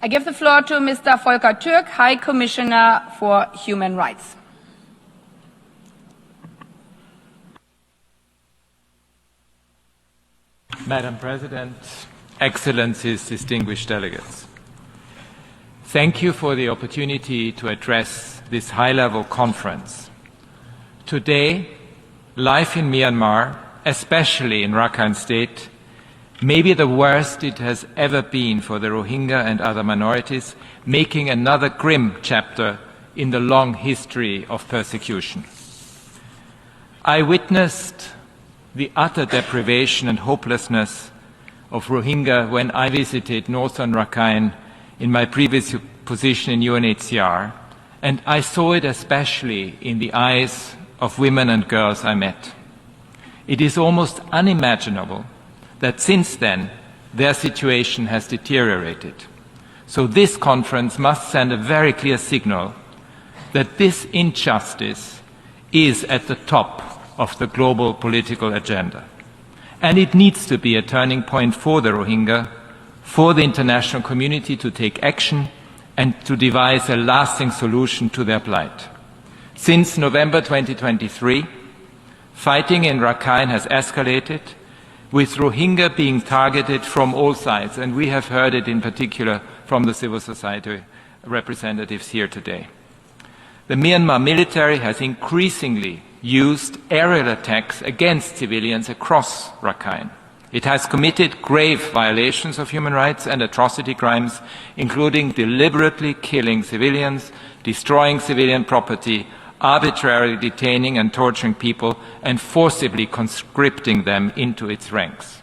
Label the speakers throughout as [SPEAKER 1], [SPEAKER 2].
[SPEAKER 1] I give the floor to Mr. Volker Türk, High Commissioner for Human Rights.
[SPEAKER 2] Madam President, Excellencies, distinguished delegates. Thank you for the opportunity to address this high-level conference. Today, life in Myanmar, especially in Rakhine State, may be the worst it has ever been for the Rohingya and other minorities, making another grim chapter in the long history of persecution. I witnessed the utter deprivation and hopelessness of Rohingya when I visited northern Rakhine in my previous position in UNHCR, and I saw it especially in the eyes of women and girls I met. It is almost unimaginable that since then their situation has deteriorated. So this conference must send a very clear signal that this injustice is at the top of the global political agenda. And it needs to be a turning point for the Rohingya, for the international community to take action and to devise a lasting solution to their plight. Since November 2023, fighting in Rakhine has escalated, with Rohingya being targeted from all sides, and we have heard it in particular from the civil society representatives here today. The Myanmar military has increasingly used aerial attacks against civilians across Rakhine. It has committed grave violations of human rights and atrocity crimes, including deliberately killing civilians, destroying civilian property, arbitrarily detaining and torturing people, and forcibly conscripting them into its ranks.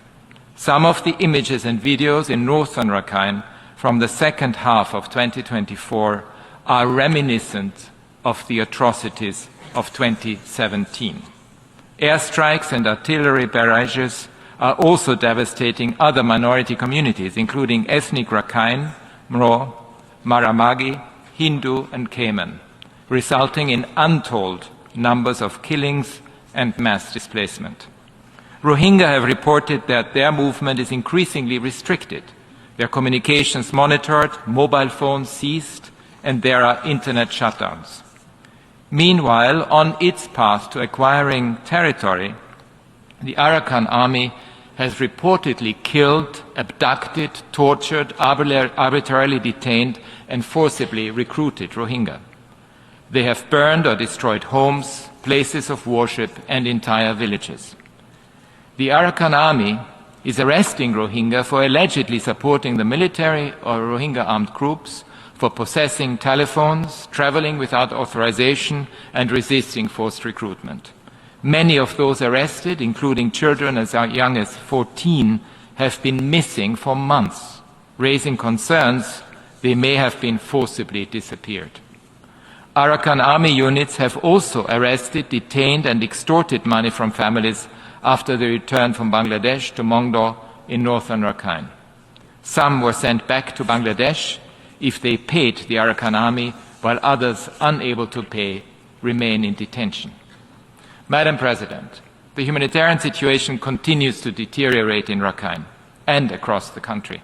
[SPEAKER 2] Some of the images and videos in northern Rakhine from the second half of 2024 are reminiscent of the atrocities of 2017. Airstrikes and artillery barrages are also devastating other minority communities, including ethnic Rakhine, Mro, Maramagi, Hindu, and Cayman, resulting in untold numbers of killings and mass displacement. Rohingya have reported that their movement is increasingly restricted, their communications monitored, mobile phones seized, and there are internet shutdowns. Meanwhile, on its path to acquiring territory, the Arakan army has reportedly killed, abducted, tortured, arbitrarily detained, and forcibly recruited Rohingya. They have burned or destroyed homes, places of worship, and entire villages. The Arakan army is arresting Rohingya for allegedly supporting the military or Rohingya armed groups, for possessing telephones, traveling without authorization, and resisting forced recruitment. Many of those arrested, including children as young as 14, have been missing for months, raising concerns they may have been forcibly disappeared. Arakan army units have also arrested, detained, and extorted money from families after the return from Bangladesh to Mongdo in northern Rakhine. Some were sent back to Bangladesh if they paid the Arakan army, while others, unable to pay, remain in detention. Madam President, the humanitarian situation continues to deteriorate in Rakhine and across the country,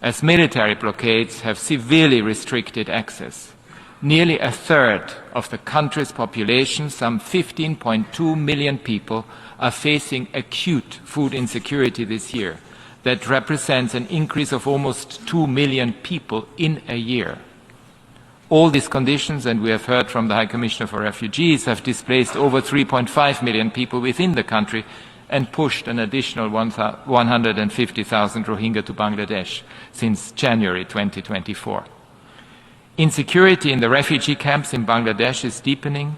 [SPEAKER 2] as military blockades have severely restricted access. Nearly a third of the country's population, some 15.2 million people, are facing acute food insecurity this year. That represents an increase of almost 2 million people in a year. All these conditions, and we have heard from the High Commissioner for Refugees, have displaced over 3.5 million people within the country and pushed an additional 150,000 Rohingya to Bangladesh since January 2024. Insecurity in the refugee camps in Bangladesh is deepening,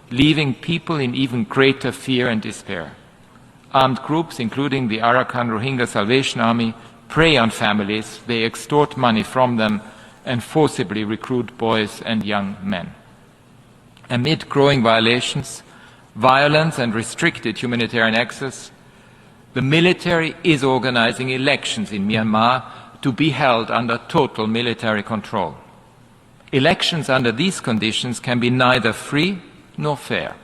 [SPEAKER 2] leaving people in even greater fear and despair. Armed groups, including the Arakan Rohingya Salvation Army, prey on families, they extort money from them, and forcibly recruit boys and young men. Amid growing violations, violence, and restricted humanitarian access, the military is organizing elections in Myanmar to be held under total military control. Elections under these conditions can be neither free nor fair.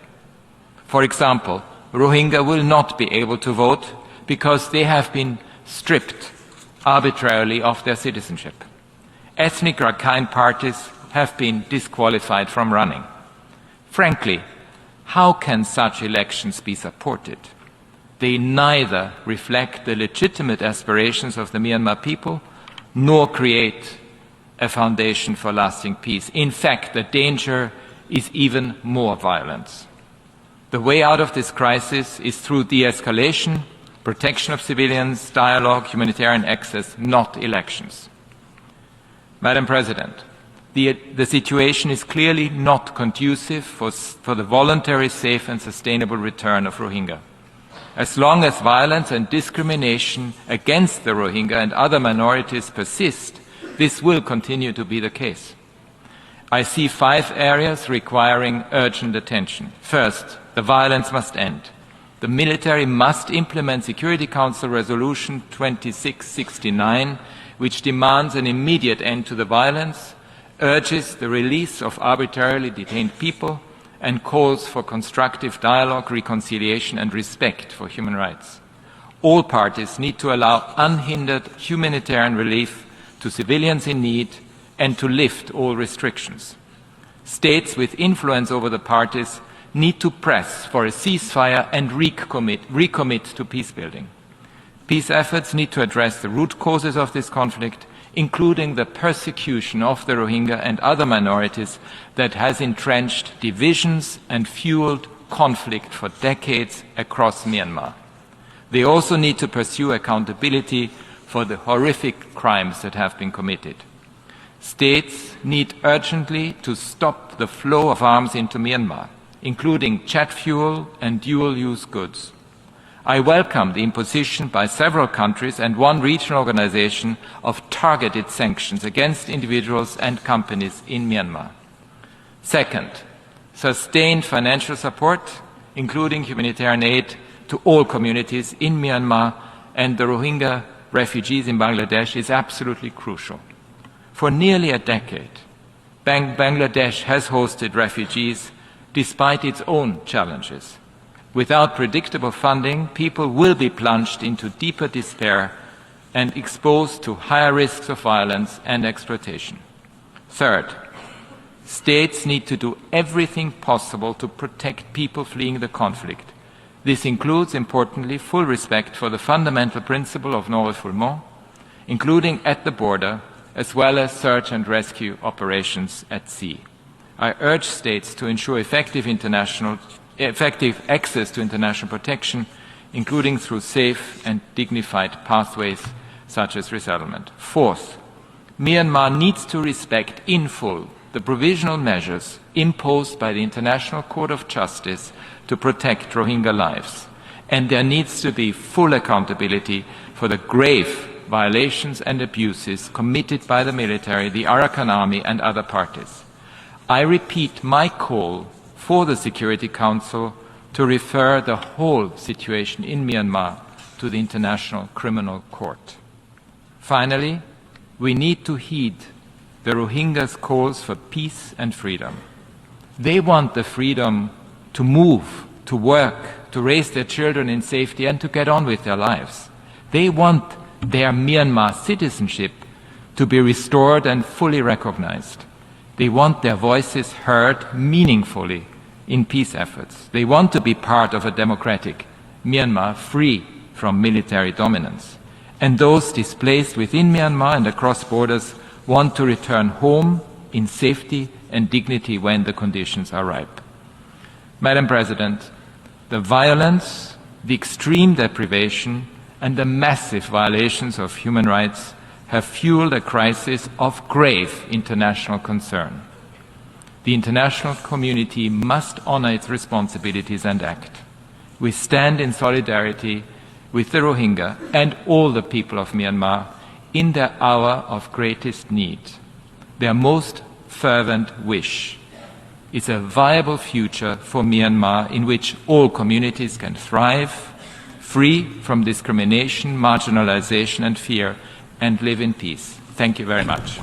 [SPEAKER 2] For example, Rohingya will not be able to vote because they have been stripped arbitrarily of their citizenship. ethnic Rakhine parties have been disqualified from running. Frankly, how can such elections be supported? They neither reflect the legitimate aspirations of the Myanmar people nor create a foundation for lasting peace. In fact, the danger is even more violence. The way out of this crisis is through de-escalation, protection of civilians, dialogue, humanitarian access, not elections. Madam President, the situation is clearly not conducive for the voluntary, safe and sustainable return of Rohingya. As long as violence and discrimination against the Rohingya and other minorities persist, this will continue to be the case. I see 5 areas requiring urgent attention. First, the violence must end. The military must implement Security Council Resolution 2669, which demands an immediate end to the violence, urges the release of arbitrarily detained people, and calls for constructive dialogue, reconciliation and respect for human rights. All parties need to allow unhindered humanitarian relief to civilians in need and to lift all restrictions. States with influence over the parties need to press for a ceasefire and recommit to peacebuilding. Peace efforts need to address the root causes of this conflict, including the persecution of the Rohingya and other minorities that has entrenched divisions and fueled conflict for decades across Myanmar. They also need to pursue accountability for the horrific crimes that have been committed. States need urgently to stop the flow of arms into Myanmar, including jet fuel and dual-use goods. I welcome the imposition by several countries and one regional organization of targeted sanctions against individuals and companies in Myanmar. Second, sustained financial support, including humanitarian aid to all communities in Myanmar and the Rohingya refugees in Bangladesh is absolutely crucial. For nearly a decade, Bangladesh has hosted refugees despite its own challenges. Without predictable funding, people will be plunged into deeper despair and exposed to higher risks of violence and exploitation. Third, states need to do everything possible to protect people fleeing the conflict. This includes, importantly, full respect for the fundamental principle of non-refoulement, including at the border, as well as search and rescue operations at sea. I urge states to ensure effective access to international protection, including through safe and dignified pathways such as resettlement. Fourth, Myanmar needs to respect in full the provisional measures imposed by the International Court of Justice to protect Rohingya lives, and there needs to be full accountability for the grave violations and abuses committed by the military, the Arakan army and other parties. I repeat my call for the Security Council to refer the whole situation in Myanmar to the International Criminal Court. Finally, we need to heed the Rohingyas' calls for peace and freedom. They want the freedom to move, to work, to raise their children in safety and to get on with their lives. They want their Myanmar citizenship to be restored and fully recognized. They want their voices heard meaningfully in peace efforts. They want to be part of a democratic Myanmar free from military dominance. And those displaced within Myanmar and across borders want to return home in safety and dignity when the conditions are ripe. Madam President, the violence, the extreme deprivation and the massive violations of human rights have fueled a crisis of grave international concern. The international community must honor its responsibilities and act. We stand in solidarity with the Rohingya and all the people of Myanmar in their hour of greatest need. Their most fervent wish is a viable future for Myanmar in which all communities can thrive, free from discrimination, marginalization and fear, and live in peace. Thank you very much.